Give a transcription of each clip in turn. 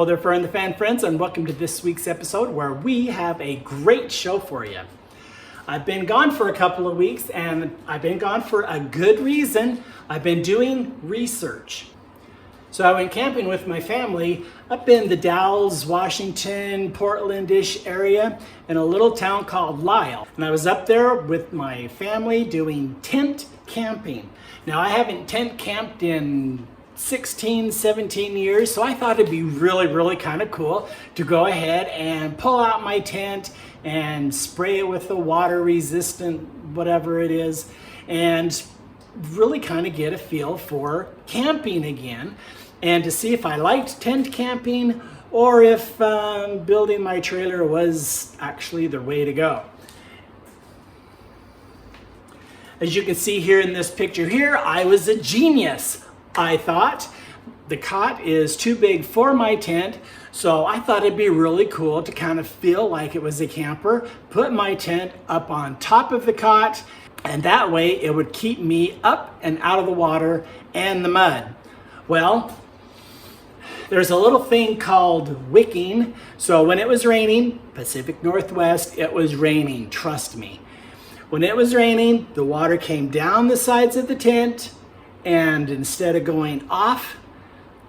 Hello there, Fur and the Fan friends, and welcome to this week's episode where we have a great show for you. I've been gone for a couple of weeks, and I've been gone for a good reason. I've been doing research. So I went camping with my family up in the Dalles, Washington, Portland-ish area in a little town called Lisle. And I was up there with my family doing tent camping. Now, I haven't tent camped in 16, 17 years, so I thought it'd be really kind of cool to go ahead and pull out my tent and spray it with the water resistant whatever it is and really kind of get a feel for camping again and to see if I liked tent camping or if building my trailer was actually the way to go. As you can see here in this picture here, I was a genius. I thought the cot is too big for my tent, so I thought it'd be really cool to kind of feel like it was a camper, put my tent up on top of the cot, and that way it would keep me up and out of the water and the mud. Well, there's a little thing called wicking, so when it was raining, Pacific Northwest, it was raining, trust me. When it was raining, the water came down the sides of the tent, and instead of going off,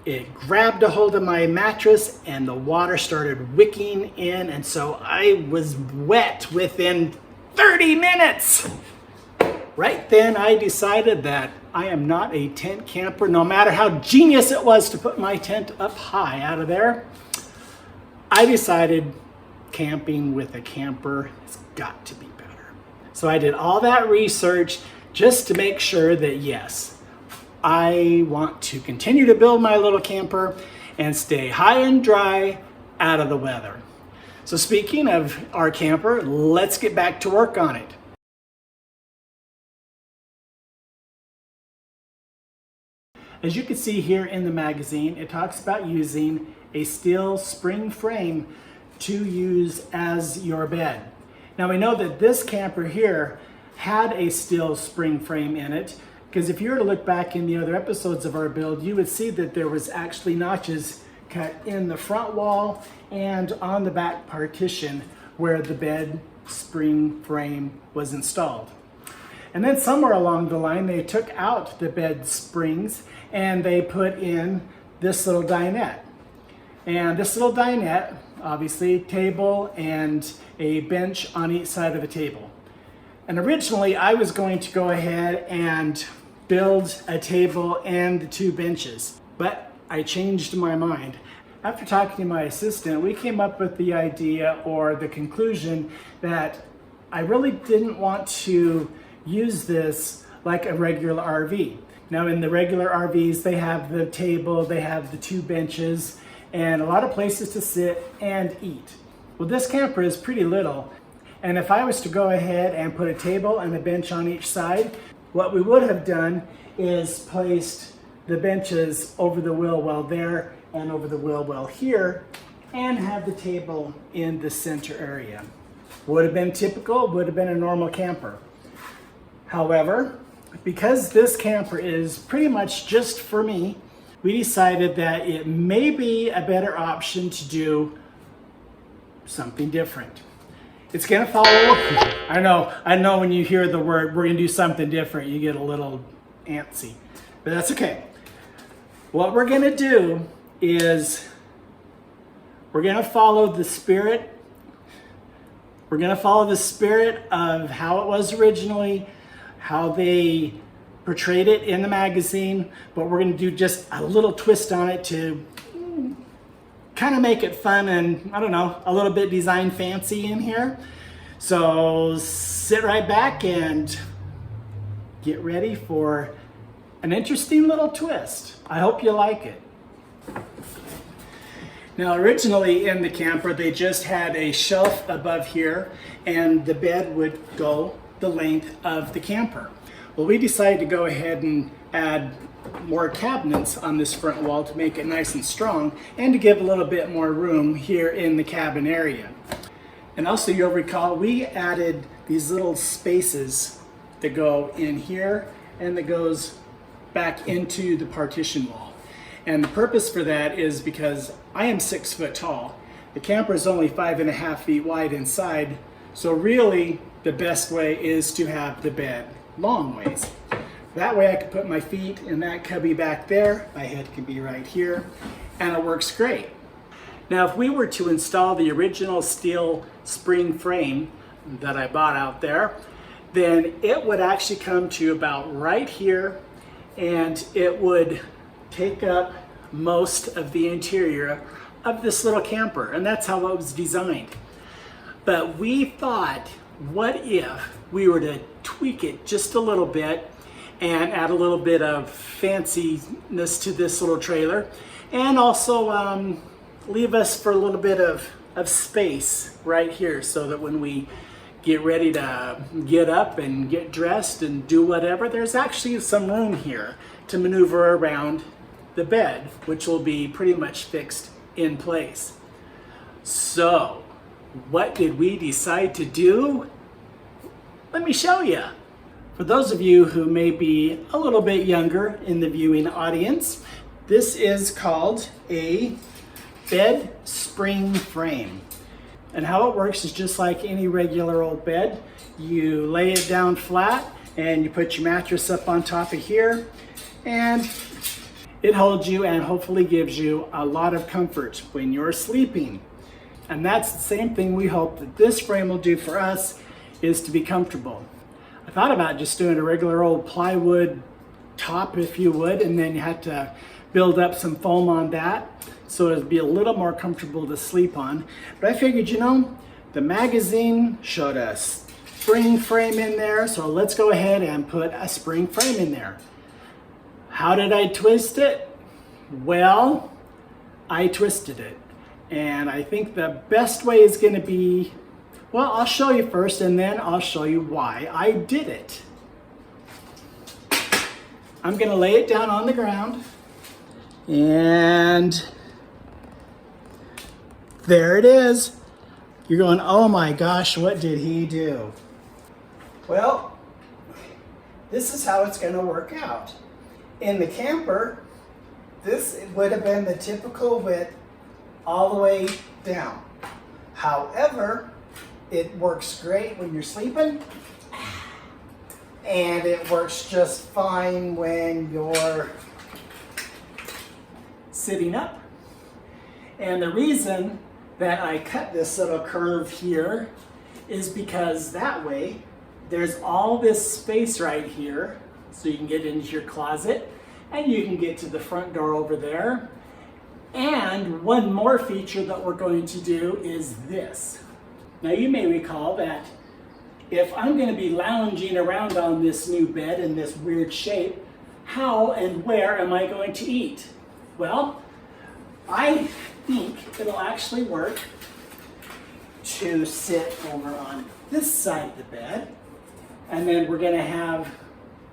it grabbed a hold of my mattress and the water started wicking in, and so I was wet within 30 minutes. Right then I decided that I am not a tent camper, no matter how genius it was to put my tent up high out of there. I decided camping with a camper has got to be better. So I did all that research just to make sure that yes, I want to continue to build my little camper and stay high and dry out of the weather. So speaking of our camper, let's get back to work on it. As you can see here in the magazine, it talks about using a steel spring frame to use as your bed. Now we know that this camper here had a steel spring frame in it, because if you were to look back in the other episodes of our build, you would see that there was actually notches cut in the front wall and on the back partition where the bed spring frame was installed. And then somewhere along the line, they took out the bed springs and they put in this little dinette. And this little dinette, obviously, table and a bench on each side of the table. And originally, I was going to go ahead and build a table and the two benches, but I changed my mind. After talking to my assistant, we came up with the idea or the conclusion that I really didn't want to use this like a regular RV. Now in the regular RVs, they have the table, they have the two benches, and a lot of places to sit and eat. Well, this camper is pretty little, and if I was to go ahead and put a table and a bench on each side, what we would have done is placed the benches over the wheel well there and over the wheel well here and have the table in the center area. Would have been typical, would have been a normal camper. However, because this camper is pretty much just for me, we decided that it may be a better option to do something different. It's gonna follow. I know when you hear the word, we're gonna do something different, you get a little antsy, but that's okay. What we're gonna do is we're gonna follow the spirit. We're gonna follow the spirit of how it was originally, how they portrayed it in the magazine, but we're gonna do just a little twist on it to kind of make it fun and, I don't know, a little bit design fancy in here. So sit right back and get ready for an interesting little twist. I hope you like it. Now originally in the camper, they just had a shelf above here and the bed would go the length of the camper. Well, we decided to go ahead and add more cabinets on this front wall to make it nice and strong and to give a little bit more room here in the cabin area. And also you'll recall we added these little spaces that go in here and that goes back into the partition wall. And the purpose for that is because I am 6 foot tall. The camper is only 5.5 feet wide inside. So really the best way is to have the bed long ways. That way I can put my feet in that cubby back there. My head can be right here, and it works great. Now, if we were to install the original steel spring frame that I bought out there, then it would actually come to about right here, and it would take up most of the interior of this little camper, and that's how it was designed. But we thought, what if we were to tweak it just a little bit and add a little bit of fanciness to this little trailer, and also leave us for a little bit of space right here, so that when we get ready to get up and get dressed and do whatever, there's actually some room here to maneuver around the bed, which will be pretty much fixed in place. So, what did we decide to do? Let me show you. For those of you who may be a little bit younger in the viewing audience, this is called a bed spring frame. And how it works is just like any regular old bed. You lay it down flat and you put your mattress up on top of here, and it holds you and hopefully gives you a lot of comfort when you're sleeping. And that's the same thing we hope that this frame will do for us, is to be comfortable. I thought about just doing a regular old plywood top, if you would, and then you had to build up some foam on that so it'd be a little more comfortable to sleep on. But I figured, you know, the magazine showed a spring frame in there, so let's go ahead and put a spring frame in there. How did I twist it? Well, I twisted it. And I think the best way is going to be, well, I'll show you first and then I'll show you why I did it. I'm going to lay it down on the ground, and there it is. You're going, oh my gosh, what did he do? Well, this is how it's going to work out. In the camper, this would have been the typical width all the way down. However, it works great when you're sleeping, and it works just fine when you're sitting up. And the reason that I cut this little curve here is because that way there's all this space right here, so you can get into your closet and you can get to the front door over there. And one more feature that we're going to do is this. Now, you may recall that if I'm going to be lounging around on this new bed in this weird shape, how and where am I going to eat? Well, I think it'll actually work to sit over on this side of the bed, and then we're going to have,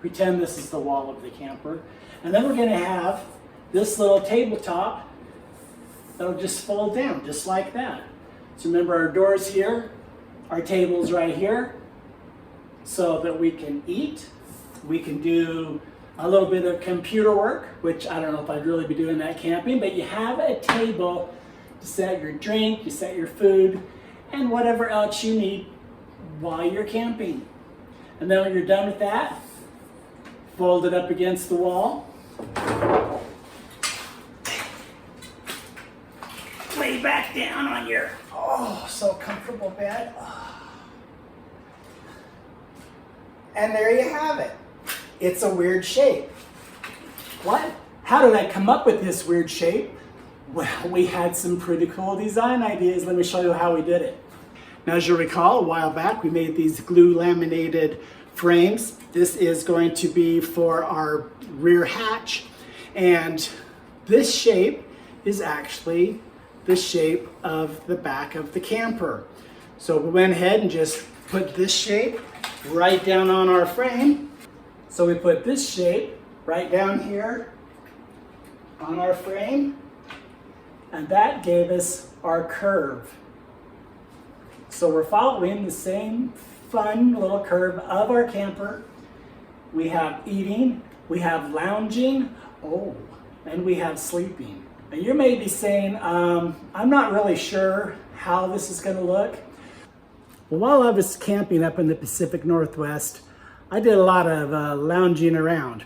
pretend this is the wall of the camper, and then we're going to have this little tabletop that'll just fold down just like that. So remember, our door's here, our table's right here, so that we can eat. We can do a little bit of computer work, which I don't know if I'd really be doing that camping, but you have a table to set your drink, you set your food, and whatever else you need while you're camping. And then when you're done with that, fold it up against the wall. Lay back down on your, so comfortable bed. And there you have it. It's a weird shape. What? How did I come up with this weird shape? Well, we had some pretty cool design ideas. Let me show you how we did it. Now, as you recall, a while back, we made these glue laminated frames. This is going to be for our rear hatch. And this shape is actually the shape of the back of the camper. So we went ahead and just put this shape right down on our frame. So we put this shape right down here on our frame, and that gave us our curve. So we're following the same fun little curve of our camper. We have eating, we have lounging. Oh, And we have sleeping. Now you may be saying, I'm not really sure how this is going to look. Well, while I was camping up in the Pacific Northwest, I did a lot of lounging around.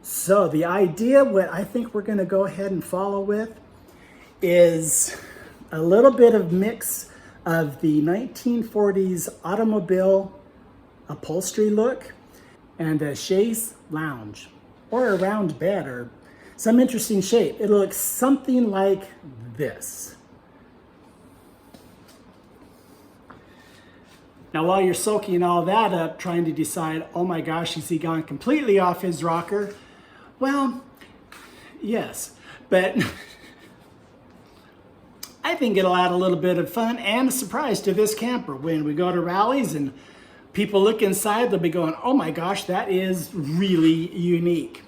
So the idea, what I think we're going to go ahead and follow with, is a little bit of mix of the 1940s automobile upholstery look and a chaise lounge or a round bed or some interesting shape. It'll look something like this. Now while you're soaking all that up, trying to decide, oh my gosh, has he gone completely off his rocker? Well, yes, but I think it'll add a little bit of fun and a surprise to this camper. When we go to rallies and people look inside, they'll be going, oh my gosh, that is really unique.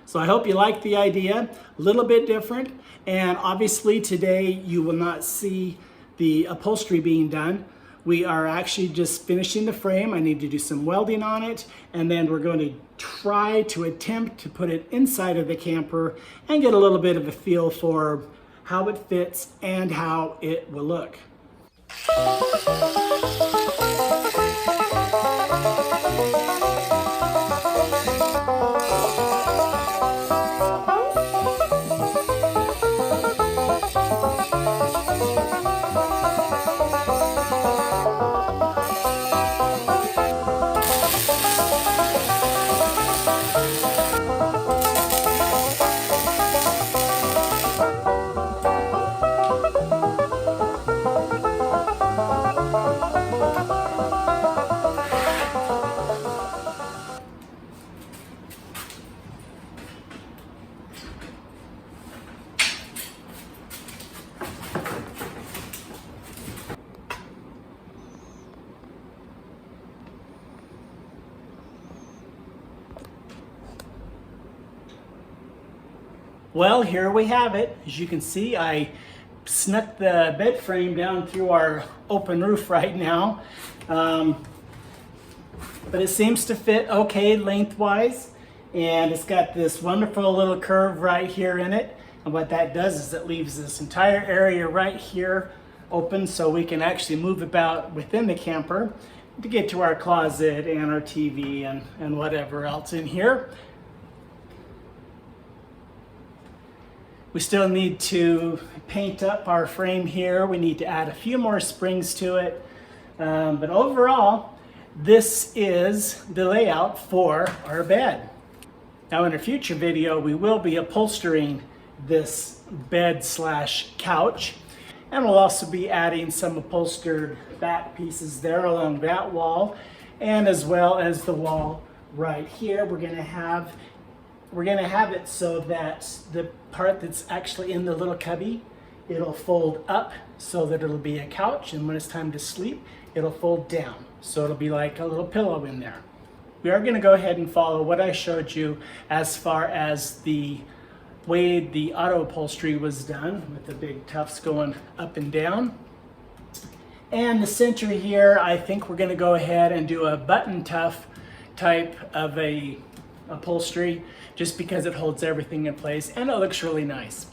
So I hope you like the idea, a little bit different. And obviously today you will not see the upholstery being done. We are actually just finishing the frame. I need to do some welding on it, and then we're going to try to attempt to put it inside of the camper and get a little bit of a feel for how it fits and how it will look. Well, here we have it. As you can see, I snuck the bed frame down through our open roof right now. But it seems to fit okay lengthwise. And it's got this wonderful little curve right here in it. And what that does is it leaves this entire area right here open so we can actually move about within the camper to get to our closet and our TV and whatever else in here. We still need to paint up our frame here. We need to add a few more springs to it. But overall, this is the layout for our bed. Now in a future video, we will be upholstering this bed slash couch. And we'll also be adding some upholstered back pieces there along that wall. And as well as the wall right here, we're gonna have it so that the part that's actually in the little cubby, it'll fold up so that it'll be a couch, and when it's time to sleep, it'll fold down. So it'll be like a little pillow in there. We are gonna go ahead and follow what I showed you as far as the way the auto upholstery was done, with the big tufts going up and down. And the center here, I think we're gonna go ahead and do a button tuff type of a upholstery, just because it holds everything in place and it looks really nice.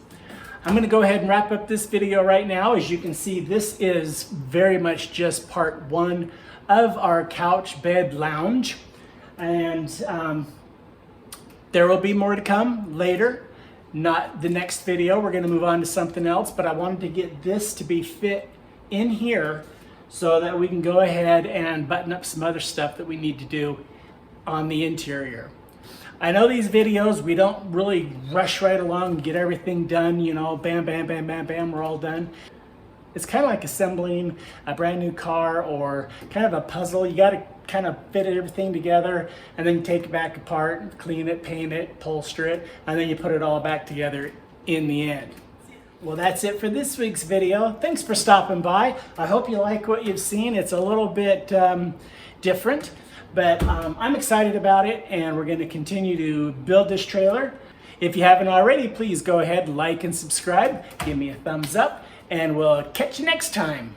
I'm going to go ahead and wrap up this video right now. As you can see, this is very much just part one of our couch bed lounge, and there will be more to come later. Not the next video, we're going to move on to something else, but I wanted to get this to be fit in here so that we can go ahead and button up some other stuff that we need to do on the interior. I know these videos, we don't really rush right along and get everything done, you know, bam, bam, bam, bam, bam, we're all done. It's kind of like assembling a brand new car or kind of a puzzle. You got to kind of fit everything together and then take it back apart, clean it, paint it, upholster it, and then you put it all back together in the end. Well, that's it for this week's video. Thanks for stopping by. I hope you like what you've seen. It's a little bit different. But I'm excited about it, and we're going to continue to build this trailer. If you haven't already, please go ahead, like and subscribe. Give me a thumbs up, and we'll catch you next time.